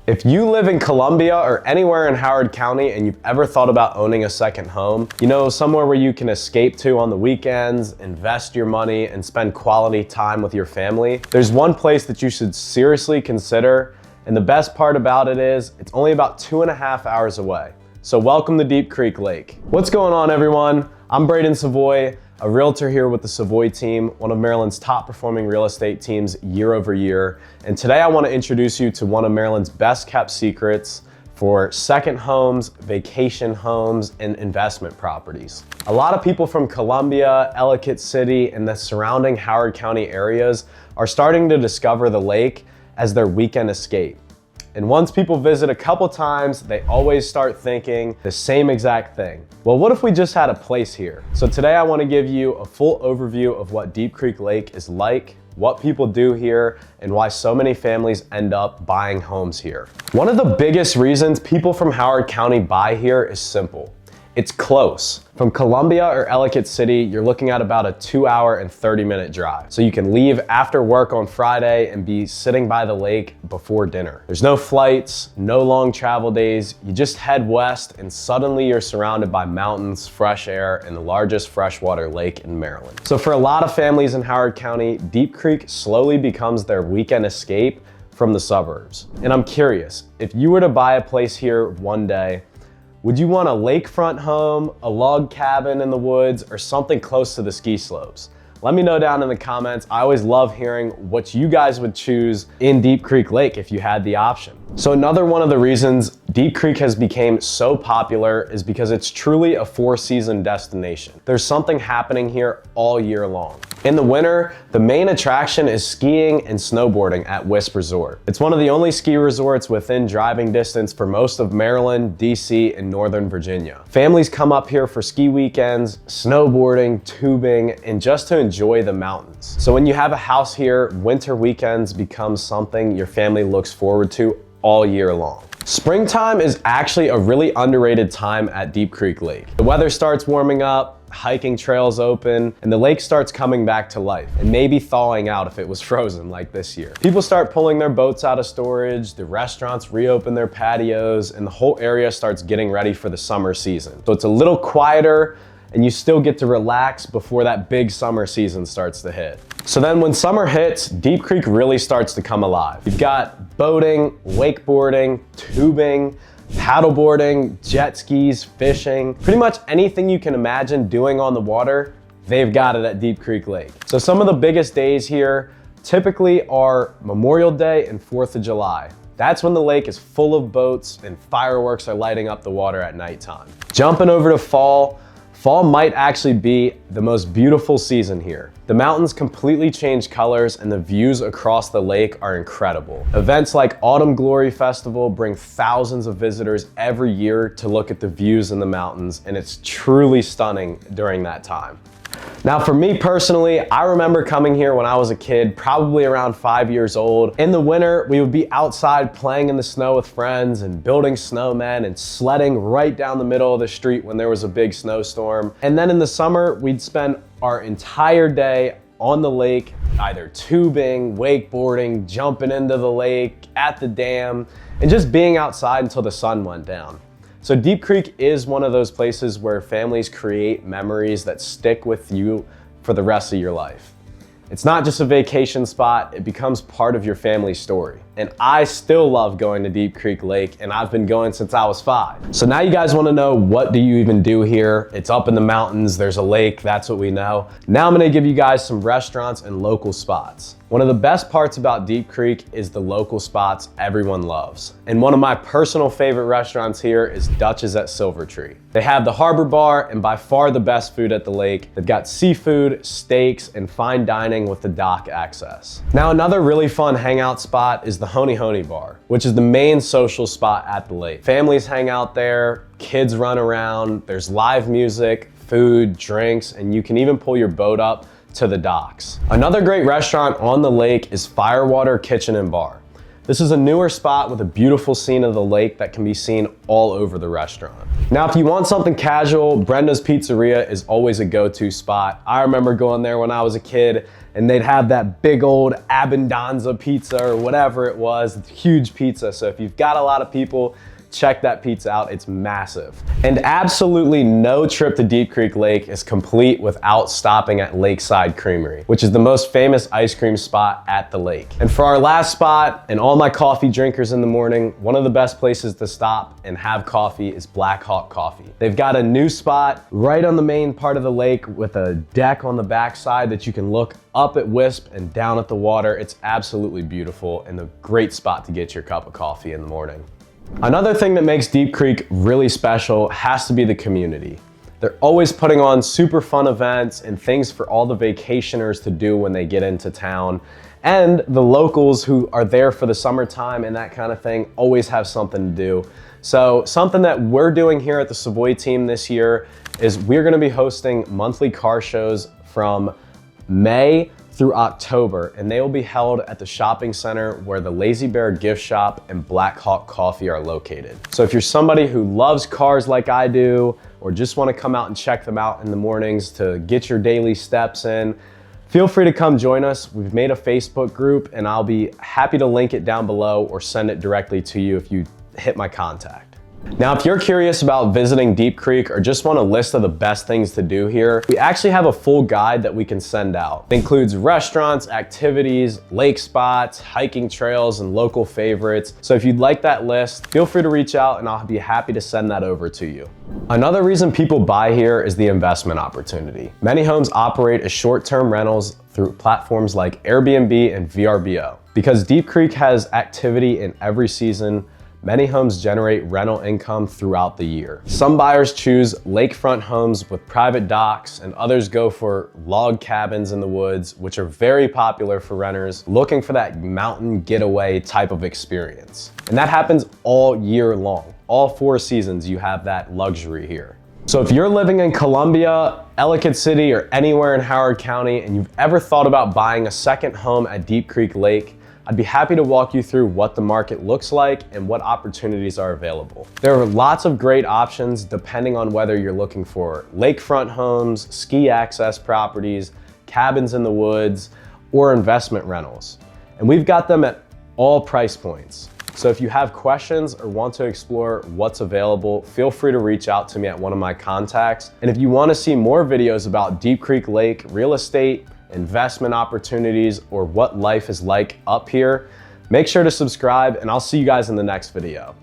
If you live in Columbia or anywhere in Howard County and you've ever thought about owning a second home, somewhere where you can escape to on the weekends, invest your money, and spend quality time with your family, there's one place that you should seriously consider, and the best part about it is it's only about 2.5 hours away. So welcome to Deep Creek Lake. What's going on, everyone? I'm Braden Savoy, a realtor here with the Savoy team, one of Maryland's top performing real estate teams year over year. And today I want to introduce you to one of Maryland's best kept secrets for second homes, vacation homes, and investment properties. A lot of people from Columbia, Ellicott City, and the surrounding Howard County areas are starting to discover the lake as their weekend escape. And once people visit a couple times, they always start thinking the same exact thing. Well, what if we just had a place here? So today I want to give you a full overview of what Deep Creek Lake is like, what people do here, and why so many families end up buying homes here. One of the biggest reasons people from Howard County buy here is simple. It's close. From Columbia or Ellicott City, you're looking at about a 2-hour and 30-minute drive. So you can leave after work on Friday and be sitting by the lake before dinner. There's no flights, no long travel days. You just head west and suddenly you're surrounded by mountains, fresh air, and the largest freshwater lake in Maryland. So for a lot of families in Howard County, Deep Creek slowly becomes their weekend escape from the suburbs. And I'm curious, if you were to buy a place here one day, would you want a lakefront home, a log cabin in the woods, or something close to the ski slopes? Let me know down in the comments. I always love hearing what you guys would choose in Deep Creek Lake if you had the option. So another one of the reasons Deep Creek has become so popular is because it's truly a 4-season destination. There's something happening here all year long. In the winter, the main attraction is skiing and snowboarding at Wisp Resort. It's one of the only ski resorts within driving distance for most of Maryland, DC, and Northern Virginia. Families come up here for ski weekends, snowboarding, tubing, and just to enjoy the mountains. So when you have a house here, winter weekends become something your family looks forward to all year long. Springtime is actually a really underrated time at Deep Creek Lake. The weather starts warming up, hiking trails open, and the lake starts coming back to life, and maybe thawing out if it was frozen like this year. People start pulling their boats out of storage, the restaurants reopen their patios, and the whole area starts getting ready for the summer season. So it's a little quieter, and you still get to relax before that big summer season starts to hit. So then when summer hits, Deep Creek really starts to come alive. You've got boating, wakeboarding, tubing, paddleboarding, jet skis, fishing, pretty much anything you can imagine doing on the water, they've got it at Deep Creek Lake. So some of the biggest days here typically are Memorial Day and 4th of July. That's when the lake is full of boats and fireworks are lighting up the water at nighttime. Jumping over to fall might actually be the most beautiful season here. The mountains completely change colors and the views across the lake are incredible. Events like Autumn Glory Festival bring thousands of visitors every year to look at the views in the mountains, and it's truly stunning during that time. Now for me personally, I remember coming here when I was a kid, probably around 5 years old. In the winter, we would be outside playing in the snow with friends and building snowmen and sledding right down the middle of the street when there was a big snowstorm. And then in the summer, we'd spend our entire day on the lake, either tubing, wakeboarding, jumping into the lake, at the dam, and just being outside until the sun went down. So Deep Creek is one of those places where families create memories that stick with you for the rest of your life. It's not just a vacation spot, it becomes part of your family's story. And I still love going to Deep Creek Lake, and I've been going since I was 5. So now you guys wanna know, what do you even do here? It's up in the mountains, there's a lake, that's what we know. Now I'm gonna give you guys some restaurants and local spots. One of the best parts about Deep Creek is the local spots everyone loves. And one of my personal favorite restaurants here is Dutch's at Silvertree. They have the Harbor Bar and by far the best food at the lake. They've got seafood, steaks, and fine dining with the dock access. Now another really fun hangout spot is the Honey Honey Bar, which is the main social spot at the lake. Families hang out there, kids run around, there's live music, food, drinks, and you can even pull your boat up to the docks. Another great restaurant on the lake is Firewater Kitchen and Bar. This is a newer spot with a beautiful scene of the lake that can be seen all over the restaurant. Now, if you want something casual, Brenda's Pizzeria is always a go-to spot. I remember going there when I was a kid and they'd have that big old Abbondanza pizza or whatever it was, huge pizza. So if you've got a lot of people, check that pizza out, it's massive. And absolutely no trip to Deep Creek Lake is complete without stopping at Lakeside Creamery, which is the most famous ice cream spot at the lake. And for our last spot, and all my coffee drinkers in the morning, one of the best places to stop and have coffee is Black Hawk Coffee. They've got a new spot right on the main part of the lake with a deck on the backside that you can look up at Wisp and down at the water. It's absolutely beautiful and a great spot to get your cup of coffee in the morning. Another thing that makes Deep Creek really special has to be the community. They're always putting on super fun events and things for all the vacationers to do when they get into town. And the locals who are there for the summertime and that kind of thing always have something to do. So something that we're doing here at the Savoy team this year is we're gonna be hosting monthly car shows from May through October, and they will be held at the shopping center where the Lazy Bear gift shop and Black Hawk Coffee are located. So if you're somebody who loves cars like I do, or just want to come out and check them out in the mornings to get your daily steps in, feel free to come join us. We've made a Facebook group and I'll be happy to link it down below or send it directly to you if you hit my contact. Now, if you're curious about visiting Deep Creek or just want a list of the best things to do here, we actually have a full guide that we can send out. It includes restaurants, activities, lake spots, hiking trails, and local favorites. So if you'd like that list, feel free to reach out and I'll be happy to send that over to you. Another reason people buy here is the investment opportunity. Many homes operate as short-term rentals through platforms like Airbnb and VRBO. Because Deep Creek has activity in every season, many homes generate rental income throughout the year. Some buyers choose lakefront homes with private docks, and others go for log cabins in the woods, which are very popular for renters looking for that mountain getaway type of experience. And that happens all year long. All 4 seasons you have that luxury here. So if you're living in Columbia, Ellicott City, or anywhere in Howard County, and you've ever thought about buying a second home at Deep Creek Lake, I'd be happy to walk you through what the market looks like and what opportunities are available. There are lots of great options depending on whether you're looking for lakefront homes, ski access properties, cabins in the woods, or investment rentals. And we've got them at all price points. So if you have questions or want to explore what's available, feel free to reach out to me at one of my contacts. And if you want to see more videos about Deep Creek Lake, real estate, investment opportunities, or what life is like up here, make sure to subscribe and I'll see you guys in the next video.